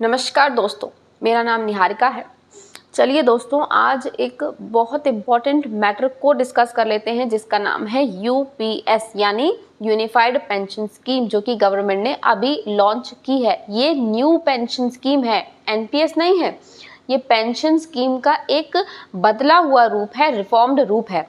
नमस्कार दोस्तों, मेरा नाम निहारिका है। चलिए दोस्तों, आज एक बहुत इम्पॉर्टेंट मैटर को डिस्कस कर लेते हैं जिसका नाम है यूपीएस यानी यूनिफाइड पेंशन स्कीम, जो कि गवर्नमेंट ने अभी लॉन्च की है। ये न्यू पेंशन स्कीम है, एनपीएस नहीं है। ये पेंशन स्कीम का एक बदला हुआ रूप है, रिफॉर्म्ड रूप है।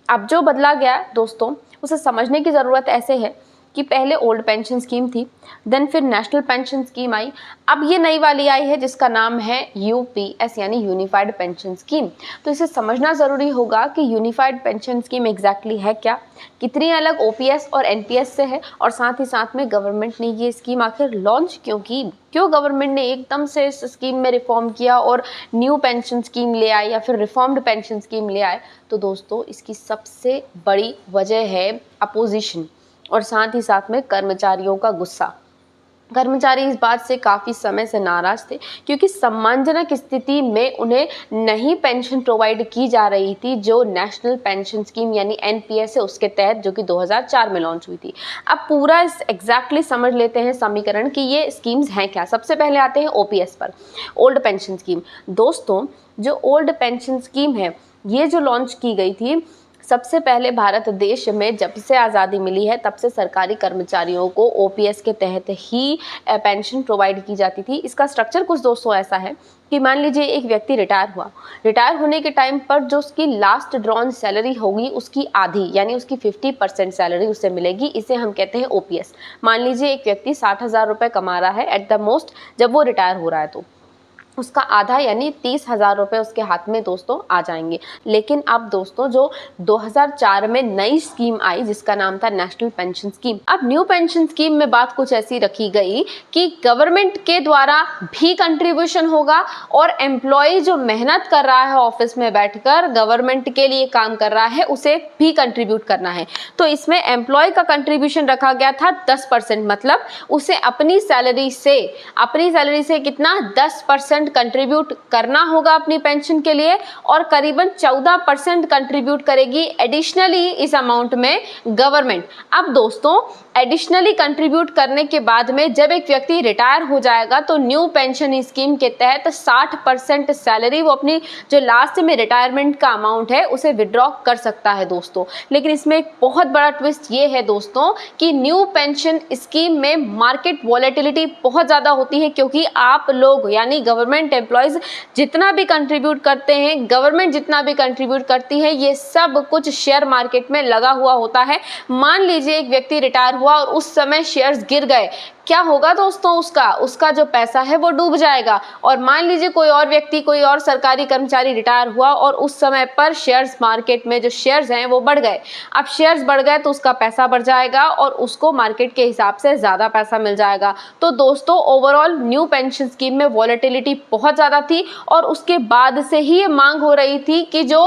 अब जो बदला गया दोस्तों, उसे समझने की ज़रूरत ऐसे है कि पहले ओल्ड पेंशन स्कीम थी, देन फिर नेशनल पेंशन स्कीम आई, अब ये नई वाली आई है जिसका नाम है यूपीएस यानी यूनिफाइड पेंशन स्कीम। तो इसे समझना ज़रूरी होगा कि यूनिफाइड पेंशन स्कीम एग्जैक्टली है क्या, कितनी अलग ओपीएस और एनपीएस से है, और साथ ही साथ में गवर्नमेंट ने ये स्कीम आखिर लॉन्च क्यों की, क्यों गवर्नमेंट ने एकदम से इस स्कीम में रिफॉर्म किया और न्यू पेंशन स्कीम ले आए या फिर रिफॉर्म्ड पेंशन स्कीम ले आए। तो दोस्तों, इसकी सबसे बड़ी वजह है अपोजिशन और साथ ही साथ में कर्मचारियों का गुस्सा। कर्मचारी इस बात से काफ़ी समय से नाराज़ थे क्योंकि सम्मानजनक स्थिति में उन्हें नई पेंशन प्रोवाइड की जा रही थी जो नेशनल पेंशन स्कीम यानी एनपीएस है, उसके तहत, जो कि 2004 में लॉन्च हुई थी। अब पूरा इस एग्जैक्टली समझ लेते हैं समीकरण कि ये स्कीम्स हैं क्या। सबसे पहले आते हैं ओपीएस पर, ओल्ड पेंशन स्कीम। दोस्तों, जो ओल्ड पेंशन स्कीम है, ये जो लॉन्च की गई थी, सबसे पहले भारत देश में जब से आज़ादी मिली है तब से सरकारी कर्मचारियों को ओपीएस के तहत ही पेंशन प्रोवाइड की जाती थी। इसका स्ट्रक्चर कुछ दोस्तों ऐसा है कि मान लीजिए एक व्यक्ति रिटायर हुआ, रिटायर होने के टाइम पर जो उसकी लास्ट ड्रॉन सैलरी होगी उसकी आधी यानी उसकी 50% सैलरी उसे मिलेगी। इसे हम कहते हैं ओपीएस। मान लीजिए एक व्यक्ति 60,000 रुपये कमा रहा है एट द मोस्ट, जब वो रिटायर हो रहा है तो उसका आधा यानी 30,000 रुपये उसके हाथ में दोस्तों आ जाएंगे। लेकिन अब दोस्तों, जो 2004 में नई स्कीम आई जिसका नाम था नेशनल पेंशन स्कीम, अब न्यू पेंशन स्कीम में बात कुछ ऐसी रखी गई कि गवर्नमेंट के द्वारा भी कंट्रीब्यूशन होगा और एम्प्लॉय जो मेहनत कर रहा है ऑफिस में बैठकर गवर्नमेंट के लिए काम कर रहा है उसे भी कंट्रीब्यूट करना है। तो इसमें एम्प्लॉय का कंट्रीब्यूशन रखा गया था 10%, मतलब उसे अपनी सैलरी से कितना 10% कंट्रीब्यूट करना होगा अपनी पेंशन के लिए, और करीबन 14% कंट्रीब्यूट करेगी एडिशनली इस अमाउंट में गवर्नमेंट। अब दोस्तों, एडिशनली कंट्रीब्यूट करने के बाद में जब एक व्यक्ति रिटायर हो जाएगा तो न्यू पेंशन स्कीम के तहत 60% सैलरी वो अपनी जो लास्ट में रिटायरमेंट का अमाउंट है उसे विड्रॉ कर सकता है दोस्तों। लेकिन इसमें एक बहुत बड़ा ट्विस्ट ये है दोस्तों कि न्यू पेंशन स्कीम में मार्केट वॉलेटिलिटी बहुत ज़्यादा होती है, क्योंकि आप लोग यानी गवर्नमेंट एम्प्लॉयज़ जितना भी कंट्रीब्यूट करते हैं, गवर्नमेंट जितना भी कंट्रीब्यूट करती है, ये सब कुछ शेयर मार्केट में लगा हुआ होता है। मान लीजिए एक व्यक्ति रिटायर हुआ और उस समय शेयर्स गिर गए, क्या होगा दोस्तों, उसका जो पैसा है वो डूब जाएगा। और मान लीजिए कोई और व्यक्ति, कोई और सरकारी कर्मचारी रिटायर हुआ और उस समय पर शेयर्स मार्केट में जो शेयर्स हैं वो बढ़ गए। अब शेयर्स बढ़ गए तो उसका पैसा बढ़ जाएगा और उसको मार्केट के हिसाब से ज़्यादा पैसा मिल जाएगा। तो दोस्तों, ओवरऑल न्यू पेंशन स्कीम में वॉलेटिलिटी बहुत ज़्यादा थी और उसके बाद से ही ये मांग हो रही थी कि जो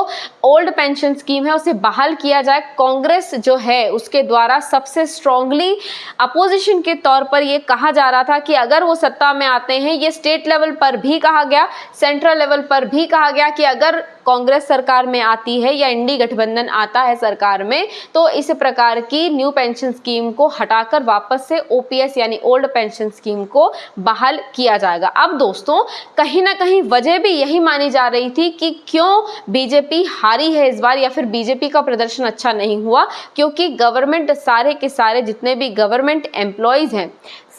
ओल्ड पेंशन स्कीम है उसे बहाल किया जाए। कांग्रेस जो है उसके द्वारा सबसे स्ट्रांगली अपोजिशन के तौर पर ये कहा जा रहा था कि अगर वो सत्ता में आते हैं, ये स्टेट लेवल पर भी कहा गया, सेंट्रल लेवल पर भी कहा गया कि अगर कांग्रेस सरकार में आती है या इंडी गठबंधन आता है सरकार में तो इस प्रकार की न्यू पेंशन स्कीम को हटाकर वापस से ओपीएस यानी ओल्ड पेंशन स्कीम को बहाल किया जाएगा। अब दोस्तों, कहीं ना कहीं वजह भी यही मानी जा रही थी कि क्यों बीजेपी हारी है इस बार, या फिर बीजेपी का प्रदर्शन अच्छा नहीं हुआ, क्योंकि गवर्नमेंट सारे के सारे जितने भी गवर्नमेंट एम्प्लॉयज़ हैं,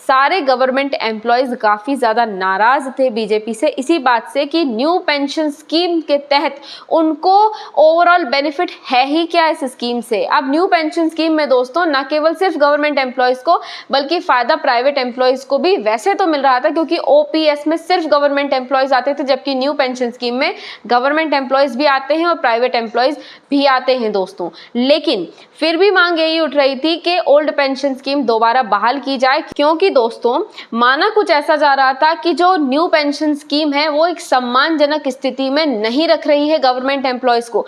सारे गवर्नमेंट एम्प्लॉयज़ काफ़ी ज़्यादा नाराज़ थे बीजेपी से इसी बात से कि न्यू पेंशन स्कीम के तहत उनको ओवरऑल बेनिफिट है ही क्या इस स्कीम से। अब न्यू पेंशन स्कीम में दोस्तों न केवल सिर्फ गवर्नमेंट एम्प्लॉयज़ को बल्कि फ़ायदा प्राइवेट एम्प्लॉयज़ को भी वैसे तो मिल रहा था, क्योंकि ओपीएस में सिर्फ गवर्नमेंट एम्प्लॉयज़ आते थे, जबकि न्यू पेंशन स्कीम में गवर्नमेंट एम्प्लॉयज़ भी आते हैं और प्राइवेट एम्प्लॉयज़ भी आते हैं दोस्तों। लेकिन फिर भी मांग यही उठ रही थी कि ओल्ड पेंशन स्कीम दोबारा बहाल की जाए, क्योंकि दोस्तों माना कुछ ऐसा जा रहा था कि जो न्यू पेंशन स्कीम है वो एक सम्मानजनक स्थिति में नहीं रख रही है गवर्नमेंट एम्प्लॉयज़ को।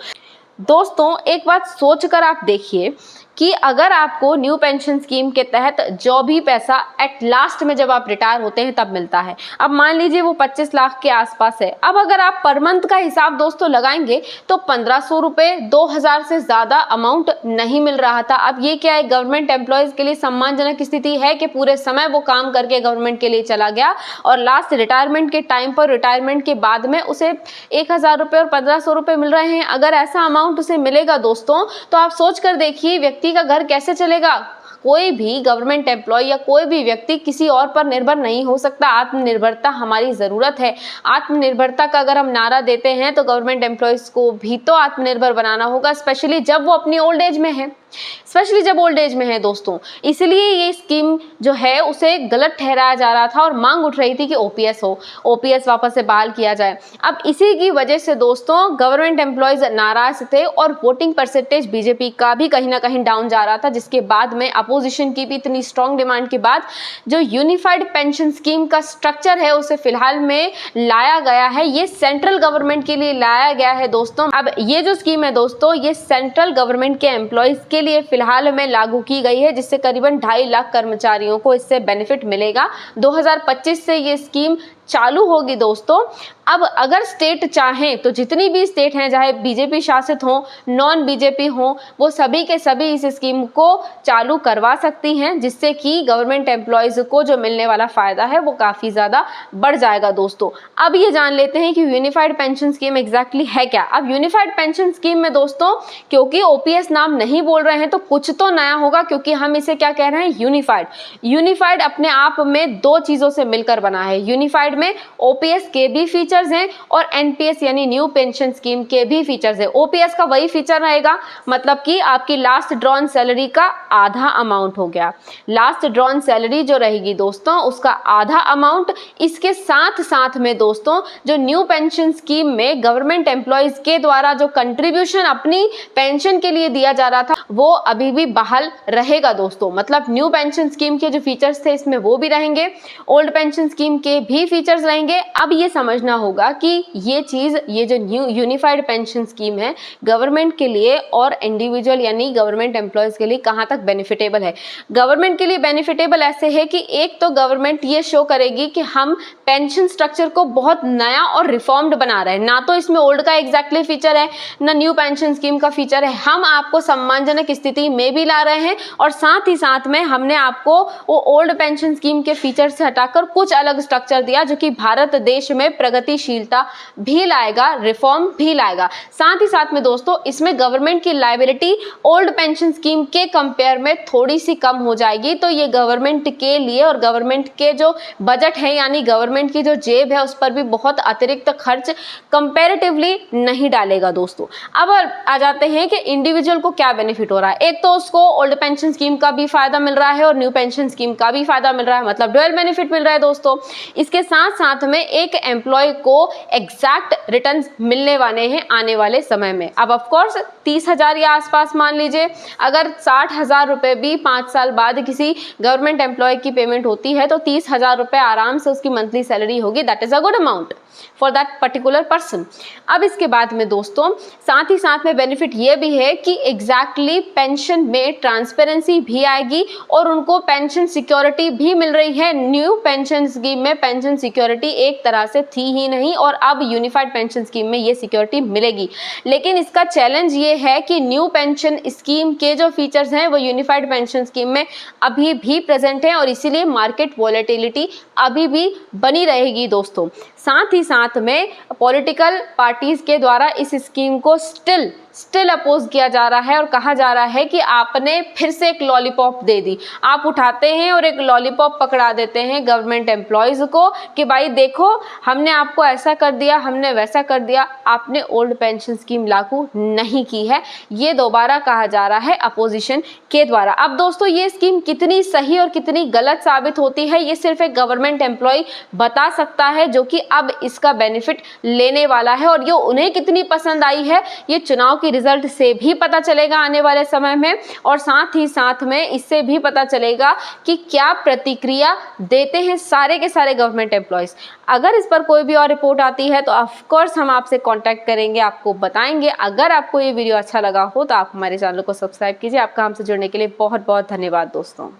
दोस्तों, एक बात सोचकर आप देखिए कि अगर आपको न्यू पेंशन स्कीम के तहत जो भी पैसा एट लास्ट में जब आप रिटायर होते हैं तब मिलता है, अब मान लीजिए वो 25 लाख के आसपास है। अब अगर आप पर मंथ का हिसाब दोस्तों लगाएंगे तो 1500 रुपए 2000 से ज्यादा अमाउंट नहीं मिल रहा था। अब ये क्या है, गवर्नमेंट एम्प्लॉयज के लिए सम्मानजनक स्थिति है कि पूरे समय वो काम करके गवर्नमेंट के लिए चला गया और लास्ट रिटायरमेंट के टाइम पर, रिटायरमेंट के बाद में उसे 1000 रुपए और 1500 रुपए मिल रहे हैं। अगर ऐसा अमाउंट उसे मिलेगा दोस्तों तो आप सोच कर देखिए व्यक्ति का घर कैसे चलेगा। कोई भी गवर्नमेंट एम्प्लॉय या कोई भी व्यक्ति किसी और पर निर्भर नहीं हो सकता। आत्मनिर्भरता हमारी ज़रूरत है। आत्मनिर्भरता का अगर हम नारा देते हैं तो गवर्नमेंट एम्प्लॉयज़ को भी तो आत्मनिर्भर बनाना होगा, स्पेशली जब वो अपनी ओल्ड एज में है, स्पेशली जब ओल्ड एज में है दोस्तों। इसलिए ये स्कीम जो है उसे गलत ठहराया जा रहा था और मांग उठ रही थी कि ओपीएस वापस से बहाल किया जाए। अब इसी की वजह से दोस्तों गवर्नमेंट एम्प्लॉयज नाराज थे और वोटिंग परसेंटेज बीजेपी का भी कहीं ना कहीं डाउन जा रहा था, जिसके बाद में अपोजिशन की भी इतनी स्ट्रॉन्ग डिमांड के बाद जो यूनिफाइड पेंशन स्कीम का स्ट्रक्चर है उसे फिलहाल में लाया गया है। ये सेंट्रल गवर्नमेंट के लिए लाया गया है दोस्तों। अब ये जो स्कीम है दोस्तों ये सेंट्रल गवर्नमेंट के एम्प्लॉयज के लिए फिलहाल में लागू की गई है, जिससे करीबन 2.5 लाख कर्मचारियों को इससे बेनिफिट मिलेगा। 2025 से ये स्कीम चालू होगी दोस्तों। अब अगर स्टेट चाहें तो जितनी भी स्टेट हैं, चाहे बीजेपी शासित हो, नॉन बीजेपी हो, वो सभी के सभी इस स्कीम को चालू करवा सकती हैं, जिससे कि गवर्नमेंट एम्प्लॉयज़ को जो मिलने वाला फ़ायदा है वो काफ़ी ज़्यादा बढ़ जाएगा दोस्तों। अब ये जान लेते हैं कि यूनिफाइड पेंशन स्कीम एग्जैक्टली है क्या। अब यूनिफाइड पेंशन स्कीम में दोस्तों क्योंकि ओपीएस नाम नहीं बोल रहे हैं तो कुछ तो नया होगा, क्योंकि हम इसे क्या कह रहे हैं, यूनिफाइड अपने आप में दो चीज़ों से मिलकर बना है। यूनिफाइड में ओपीएस के भी फीचर्स हैं और एनपीएस यानी न्यू पेंशन स्कीम के भी फीचर्स हैं। ओपीएस का वही फीचर रहेगा, मतलब कि आपकी लास्ट ड्रॉन सैलरी का आधा अमाउंट हो गया। लास्ट ड्रॉन सैलरी जो रहेगी दोस्तों उसका आधा अमाउंट। इसके साथ साथ में दोस्तों जो न्यू पेंशन स्कीम में गवर्नमेंट एम्प्लॉयज के द्वारा जो कंट्रीब्यूशन अपनी पेंशन के लिए दिया जा रहा था वो अभी भी बहाल रहेगा दोस्तों। मतलब न्यू पेंशन स्कीम के जो फीचर्स थे इसमें वो भी रहेंगे, ओल्ड पेंशन स्कीम के भी फीचर्स रहेंगे। अब ये समझना होगा कि ये जो न्यू यूनिफाइड पेंशन स्कीम है गवर्नमेंट के लिए और इंडिविजुअल यानी गवर्नमेंट एम्प्लॉयज के लिए कहाँ तक बेनिफिटेबल है। गवर्नमेंट के लिए बेनिफिटेबल ऐसे है कि एक तो गवर्नमेंट ये शो करेगी कि हम पेंशन स्ट्रक्चर को बहुत नया और रिफॉर्म्ड बना रहे हैं। ना तो इसमें ओल्ड का एग्जैक्टली फीचर है ना न्यू पेंशन स्कीम का फीचर है। हम आपको सम्मानजनक स्थिति में भी ला रहे हैं और साथ ही साथ में हमने आपको वो ओल्ड पेंशन स्कीम के फीचर से हटाकर कुछ अलग स्ट्रक्चर दिया जो कि भारत देश में प्रगतिशीलता भी लाएगा, रिफॉर्म भी लाएगा। साथ ही साथ में दोस्तों इसमें गवर्नमेंट की लायबिलिटी ओल्ड पेंशन स्कीम के कंपेयर में थोड़ी सी कम हो जाएगी। तो ये गवर्नमेंट के लिए और गवर्नमेंट के जो बजट है यानी गवर्नमेंट की जो जेब है उस पर भी बहुत अतिरिक्त खर्च कंपैरेटिवली नहीं डालेगा दोस्तों। अब आ जाते हैं कि इंडिविजुअल को क्या बेनिफिट हो रहा है। एक तो उसको ओल्ड पेंशन स्कीम का भी फायदा मिल रहा है और न्यू पेंशन स्कीम का भी फायदा मिल रहा है, मतलब डुअल बेनिफिट मिल रहा है दोस्तों। इसके साथ साथ में एक एम्प्लॉय को एग्जैक्ट रिटर्न मिलने वाले हैं आने वाले समय में। अब ऑफकोर्स 30,000 या आसपास मान लीजिए, अगर 60,000 रुपए भी 5 साल बाद किसी गवर्नमेंट एम्प्लॉय की पेमेंट होती है तो 30,000 रुपए आराम से उसकी मंथली सैलरी होगी। That is a good amount for that particular person. अब इसके बाद में दोस्तों साथ ही साथ में बेनिफिट ये भी है कि एग्जैक्टली पेंशन में ट्रांसपेरेंसी भी आएगी और उनको पेंशन सिक्योरिटी भी मिल रही है। न्यू पेंशन स्कीम में पेंशन सिक्योरिटी एक तरह से थी ही नहीं और अब यूनिफाइड पेंशन स्कीम में ये सिक्योरिटी मिलेगी। लेकिन इसका चैलेंज ये है कि न्यू पेंशन स्कीम के जो फीचर्स हैं वो यूनिफाइड पेंशन स्कीम में अभी भी प्रेजेंट हैं और इसीलिए मार्केट वॉलेटिलिटी अभी भी बनी रहेगी दोस्तों। साथ ही साथ में पॉलिटिकल पार्टीज के द्वारा इस स्कीम को स्टिल अपोज किया जा रहा है और कहा जा रहा है कि आपने फिर से एक लॉलीपॉप दे दी। आप उठाते हैं और एक लॉलीपॉप पकड़ा देते हैं गवर्नमेंट एम्प्लॉयज को कि भाई देखो हमने आपको ऐसा कर दिया, हमने वैसा कर दिया, आपने ओल्ड पेंशन स्कीम लागू नहीं की है। ये दोबारा कहा जा रहा है अपोजिशन के द्वारा। अब दोस्तों ये स्कीम कितनी सही और कितनी गलत साबित होती है ये सिर्फ एक गवर्नमेंट एम्प्लॉय बता सकता है जो कि अब इसका बेनिफिट लेने वाला है, और ये उन्हें कितनी पसंद आई है ये चुनाव की रिजल्ट से भी पता चलेगा आने वाले समय में, और साथ ही साथ में इससे भी पता चलेगा कि क्या प्रतिक्रिया देते हैं सारे के सारे गवर्नमेंट एम्प्लॉयज़। अगर इस पर कोई भी और रिपोर्ट आती है तो ऑफ कोर्स हम आपसे कांटेक्ट करेंगे, आपको बताएंगे। अगर आपको ये वीडियो अच्छा लगा हो तो आप हमारे चैनल को सब्सक्राइब कीजिए। आपका हमसे जुड़ने के लिए बहुत बहुत धन्यवाद दोस्तों।